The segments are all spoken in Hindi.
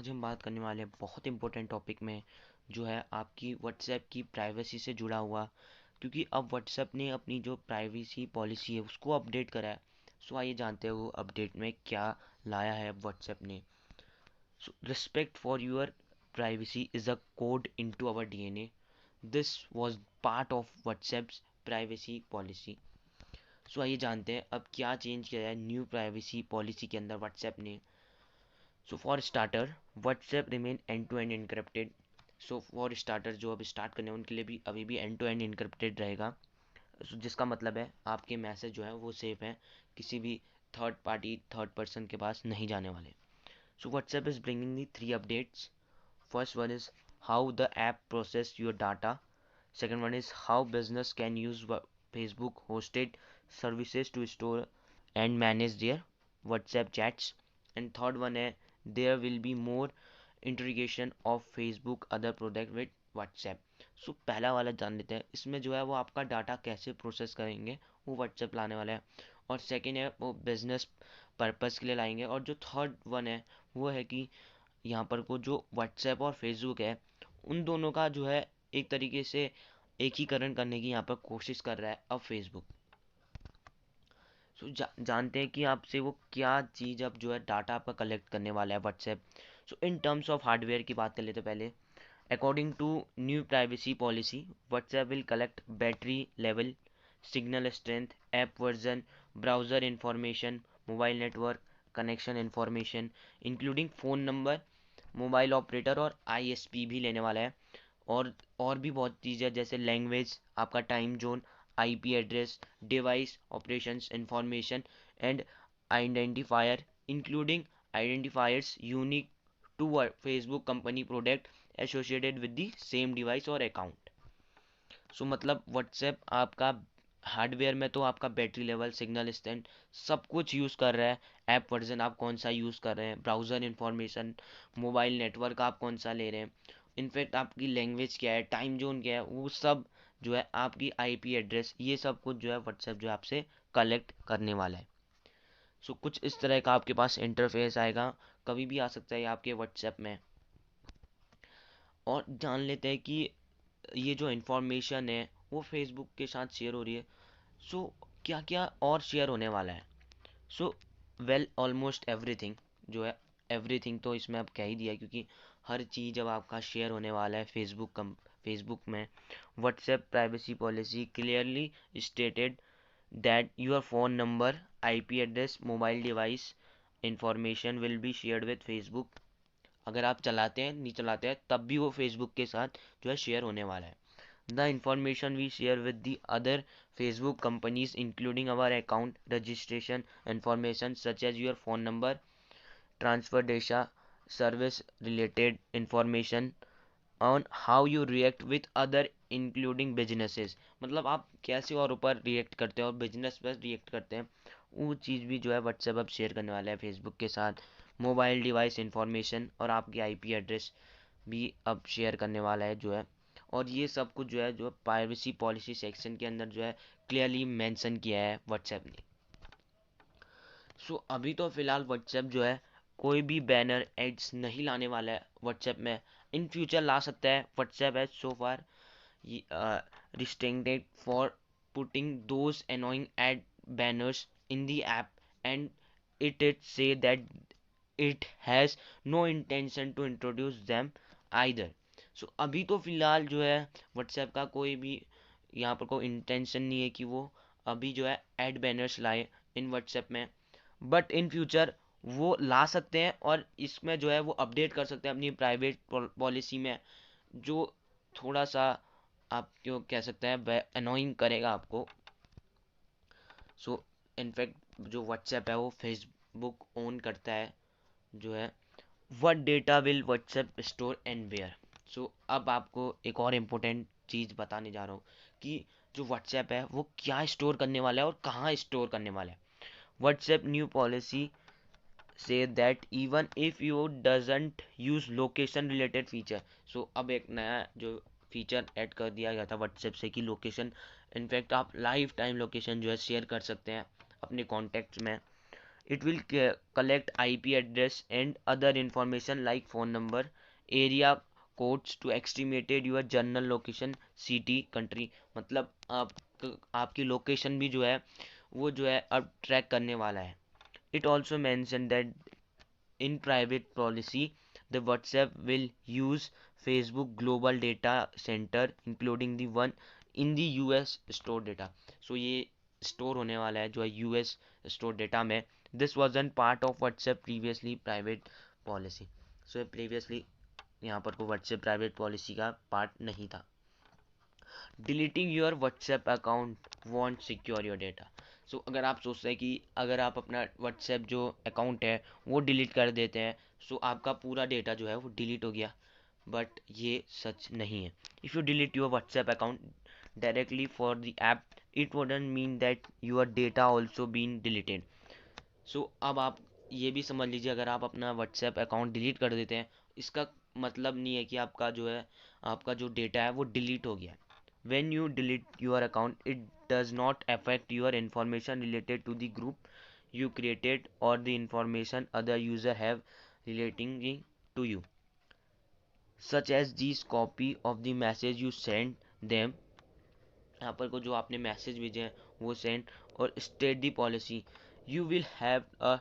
आज हम बात करने वाले हैं बहुत इंपॉर्टेंट टॉपिक में, जो है आपकी व्हाट्सएप की प्राइवेसी से जुड़ा हुआ। क्योंकि अब व्हाट्सएप ने अपनी जो प्राइवेसी पॉलिसी है उसको अपडेट करा है। सो आइए जानते हैं वो अपडेट में क्या लाया है अब व्हाट्सएप ने। So respect for your privacy is a code into our DNA. This was part of WhatsApp's privacy policy. So आइए जानते हैं अब क्या चेंज किया है न्यू प्राइवेसी पॉलिसी के अंदर व्हाट्सएप ने। So for starter, WhatsApp remain end to end encrypted. So for starter जो अब स्टार्ट करने हैं उनके लिए भी अभी भी एंड टू एंड इनक्रिप्टेड रहेगा। जिसका मतलब है आपके मैसेज जो है वो सेफ है, किसी भी थर्ड पार्टी थर्ड पर्सन के पास नहीं जाने वाले। So WhatsApp is bringing the 3 updates. First one is how the app process your data. Second one is how business can use Facebook hosted services to store and manage their WhatsApp chats. And third one है there will be more integration of Facebook other product with WhatsApp. So पहला वाला जान लेते हैं, इसमें जो है वो आपका डाटा कैसे प्रोसेस करेंगे वो WhatsApp लाने वाला है। और सेकेंड है वो बिजनेस पर्पस के लिए लाएंगे। और जो थर्ड वन है वो है कि यहाँ पर को जो व्हाट्सएप और फेसबुक है उन दोनों का जो है एक तरीके से एकीकरण करने की यहाँ पर कोशिश कर रहा है अब फेसबुक। जानते हैं कि आपसे वो क्या चीज़ अब जो है डाटा आपका कलेक्ट करने वाला है WhatsApp. In terms of hardware की बात कर लेते पहले। According to new privacy policy, WhatsApp will collect battery level, signal strength, app version, browser information, mobile network connection information including phone number, mobile operator और आईएसपी भी लेने वाला है। और भी बहुत चीज़ें जैसे लैंग्वेज, आपका time zone, IP address, device operations information and identifier including identifiers unique to Facebook company product associated with the same device और अकाउंट। मतलब व्हाट्सएप आपका हार्डवेयर में तो आपका बैटरी लेवल, सिग्नल स्ट्रेंथ सब कुछ यूज़ कर रहा है। ऐप वर्जन आप कौन सा यूज़ कर रहे हैं, ब्राउज़र इंफॉर्मेशन, मोबाइल नेटवर्क आप कौन सा ले रहे हैं, इनफैक्ट आपकी लैंग्वेज क्या है, टाइम जोन क्या है, वो सब जो है आपकी आईपी एड्रेस, ये सब कुछ जो है व्हाट्सएप जो है आपसे कलेक्ट करने वाला है। कुछ इस तरह का आपके पास इंटरफेस आएगा, कभी भी आ सकता है आपके व्हाट्सएप में। और जान लेते हैं कि ये जो इन्फॉर्मेशन है वो फेसबुक के साथ शेयर हो रही है। सो क्या क्या और शेयर होने वाला है। सो वेल ऑलमोस्ट एवरीथिंग जो है, एवरीथिंग तो इसमें अब कह ही दिया क्योंकि हर चीज़ अब आपका शेयर होने वाला है फेसबुक में। WhatsApp privacy policy clearly stated that your phone number, IP address, mobile device information will be shared with Facebook. अगर आप चलाते हैं नहीं चलाते हैं तब भी वो फेसबुक के साथ जो है शेयर होने वाला है। The information we share with the other Facebook companies including our account registration information such as your phone number, transfer data, service related information on how you react with other including businesses। आप कैसे और ऊपर रिएक्ट करते हैं और बिजनेस पर रिएक्ट करते हैं, वो चीज़ भी जो है व्हाट्सएप अब शेयर करने वाला है फेसबुक के साथ। मोबाइल डिवाइस इंफॉर्मेशन और आपकी आईपी एड्रेस भी अब शेयर करने वाला है जो है। और ये सब कुछ जो है जो प्राइवेसी पॉलिसी सेक्शन के अंदर जो है क्लियरली मेंशन किया है व्हाट्सएप ने। अभी तो फिलहाल व्हाट्सएप जो है कोई भी बैनर एड्स नहीं लाने वाला है व्हाट्सएप में। इन फ्यूचर ला सकता है। व्हाट्सएप है सो फार restricted for putting those annoying ad banners in the app, and it say that it has no intention to introduce them either. अभी तो फिलहाल जो है व्हाट्सएप का कोई भी यहाँ पर कोई इंटेंशन नहीं है कि वो अभी जो है एड बैनर्स लाए इन व्हाट्सएप में। बट इन फ्यूचर वो ला सकते हैं और इसमें जो है वो अपडेट कर सकते हैं अपनी प्राइवेट पॉलिसी में, जो थोड़ा सा आप क्यों कह सकते हैं अनोइंग करेगा आपको। इनफैक्ट जो व्हाट्सएप है वो फेसबुक ओन करता है जो है। What data will WhatsApp store and where. अब आपको एक और इम्पोर्टेंट चीज़ बताने जा रहा हूँ कि जो व्हाट्सएप है वो क्या स्टोर करने वाला है और कहाँ स्टोर करने वाला है। WhatsApp new policy say that even if you doesn't use location related feature। अब एक नया जो फीचर ऐड कर दिया गया था व्हाट्सएप से कि लोकेशन, इनफैक्ट आप लाइफ टाइम लोकेशन जो है शेयर कर सकते हैं अपने कॉन्टैक्ट्स में। It will collect IP address and other information like phone number, area codes to estimate your general location, city, country. मतलब आपकी लोकेशन भी जो है वो जो है अब ट्रैक करने वाला है. It also mentioned that in private policy, the WhatsApp will use Facebook global data center including the one in the US store data. So ये स्टोर होने वाला है जो है यूएस स्टोर डेटा में. This wasn't part of WhatsApp previously private policy. So previously यहाँ पर को WhatsApp प्राइवेट पॉलिसी का पार्ट नहीं था. Deleting your WhatsApp account won't secure your data. So अगर आप सोचते हैं कि अगर आप अपना व्हाट्सएप जो अकाउंट है वो डिलीट कर देते हैं सो आपका पूरा डेटा जो है वो डिलीट हो गया, बट ये सच नहीं है. If you delete your WhatsApp account directly for the app, it wouldn't mean that your data also been deleted. So अब आप ये भी समझ लीजिए, अगर आप अपना व्हाट्सएप अकाउंट डिलीट कर देते हैं इसका मतलब नहीं है कि आपका जो है आपका जो डेटा है वो डिलीट हो गया. When you delete your account, it does not affect your information related to the group you created or the information other user have relating to you, such as these copy of the message you send them. यहाँ पर को जो आपने मैसेज भेजे हैं वो सेंड, और state the policy. You will have a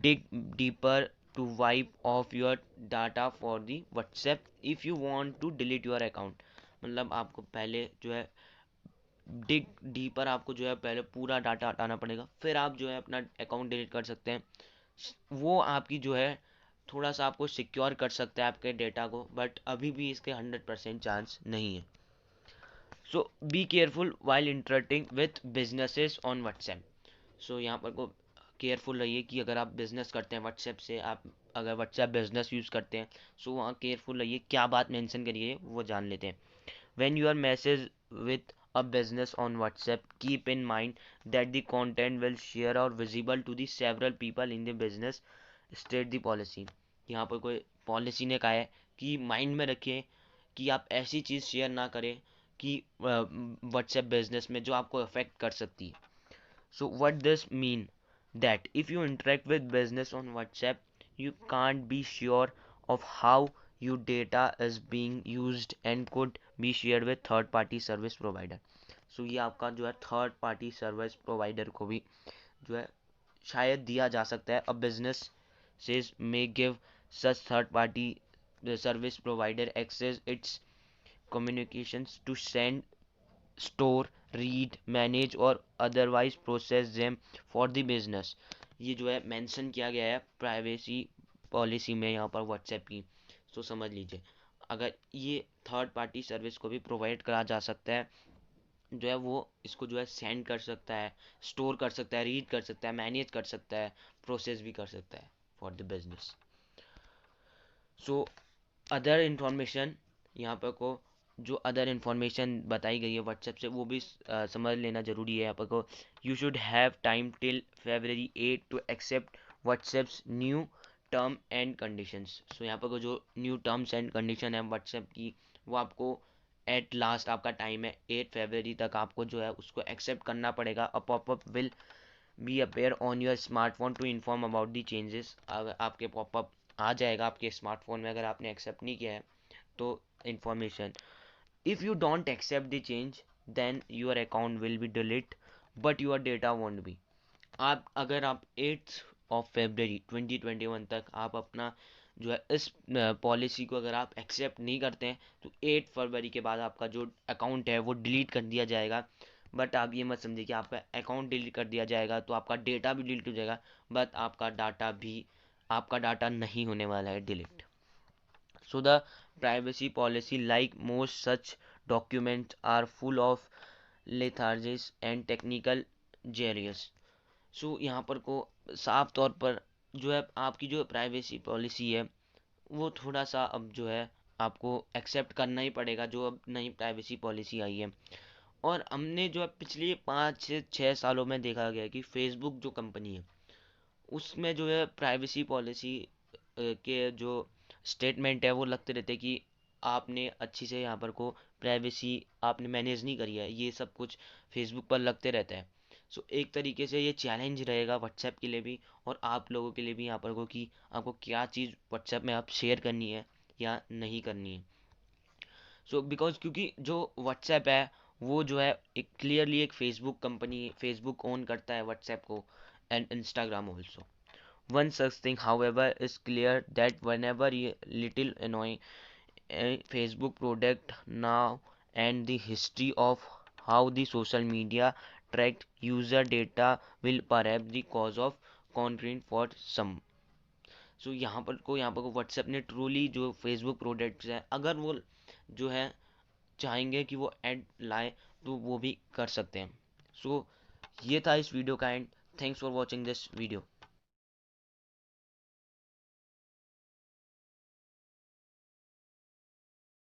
dig deeper to wipe off your data for the WhatsApp if you want to delete your account. मतलब आपको पहले जो है डिग डीपर आपको जो है पहले पूरा डाटा हटाना पड़ेगा, फिर आप जो है अपना अकाउंट डिलीट कर सकते हैं. वो आपकी जो है थोड़ा सा आपको सिक्योर कर सकता है आपके डेटा को, बट अभी भी इसके 100% चांस नहीं है. So be careful while interacting with businesses on WhatsApp. So यहाँ पर को केयरफुल रहिए कि अगर आप बिजनेस करते हैं व्हाट्सएप से, आप अगर व्हाट्सएप बिजनेस यूज़ करते हैं सो वहाँ केयरफुल रहिए, क्या बात मेंशन करिए वो जान लेते हैं. When your message with a business on WhatsApp, keep in mind that the content will share or visible to the several people in the business. State the policy. यहाँ पर कोई पॉलिसी ने कहा है कि माइंड में रखिए कि आप ऐसी चीज़ शेयर ना करें कि व्हाट्सएप बिजनेस में जो आपको अफेक्ट कर सकती है. So what this mean that if you interact with business on WhatsApp, you can't be sure of how your data is being used and could be shared with third party service provider. So ये आपका जो है थर्ड पार्टी सर्विस प्रोवाइडर को भी जो है शायद दिया जा सकता है. अब business says may give such third party the service provider access its communications to send, store, read, manage और otherwise process them for the business. ये जो है मेंशन किया गया है प्राइवेसी पॉलिसी में यहाँ पर व्हाट्सएप की. तो समझ लीजिए अगर ये थर्ड पार्टी सर्विस को भी प्रोवाइड करा जा सकता है, जो है वो इसको जो है सेंड कर सकता है, स्टोर कर सकता है, रीड कर सकता है, मैनेज कर सकता है, प्रोसेस भी कर सकता है for the business. So other information यहाँ पर को जो अदर इन्फॉर्मेशन बताई गई है व्हाट्सएप से वो भी समझ लेना ज़रूरी है. यहाँ पर को you should have time till February 8 to accept WhatsApp's new term and conditions. So यहाँ पर को जो न्यू टर्म्स एंड कंडीशन है व्हाट्सएप की वो आपको एट लास्ट आपका टाइम है 8 फरवरी तक आपको जो है उसको एक्सेप्ट करना पड़ेगा. A popup will be appear on your smartphone to inform about the changes. अगर आपके पॉपअप आ जाएगा आपके स्मार्टफोन में अगर आपने एक्सेप्ट नहीं किया है तो information. If you don't accept the change, then your account will be deleted, but your data won't be. आप 8th of February 2021 तक आप अपना जो है इस पॉलिसी को अगर आप एक्सेप्ट नहीं करते हैं तो 8 फरवरी के बाद आपका जो अकाउंट है वो डिलीट कर दिया जाएगा. बट आप ये मत समझिए कि आपका अकाउंट डिलीट कर दिया जाएगा तो आपका डेटा भी डिलीट हो जाएगा, बट आपका डाटा नहीं होने वाला है delete. So the privacy policy, like most such documents, are full of lethargies and technical jargons. So यहाँ पर को साफ तौर पर जो है आपकी जो प्राइवेसी पॉलिसी है वो थोड़ा सा अब जो है आपको एक्सेप्ट करना ही पड़ेगा जो अब नई प्राइवेसी पॉलिसी आई है. और हमने जो है पिछले 5 से 6 सालों में देखा गया है कि फेसबुक जो कंपनी है उसमें जो है प्राइवेसी पॉलिसी के जो स्टेटमेंट है वो लगते रहते हैं कि आपने अच्छी से यहाँ पर को प्राइवेसी आपने मैनेज नहीं करी है, ये सब कुछ फेसबुक पर लगते रहता है. सो एक तरीके से ये चैलेंज रहेगा व्हाट्सएप के लिए भी और आप लोगों के लिए भी यहाँ पर को कि आपको क्या चीज़ व्हाट्सएप में आप शेयर करनी है या नहीं करनी है। सो बिकॉज क्योंकि जो व्हाट्सएप है वो जो है एक क्लियरली एक फेसबुक कंपनी, फेसबुक ओन करता है व्हाट्सएप को, and Instagram also. One such thing, however, is clear that whenever little annoying a Facebook product now and the history of how the social media tracked user data will perhaps the cause of concern for some. So यहाँ पर को व्हाट्सएप ने ट्रूली जो फेसबुक प्रोडक्ट्स हैं अगर वो जो है चाहेंगे कि वो ऐड लाए तो वो भी कर सकते हैं। सो ये था इस वीडियो का and. Thanks for watching this video.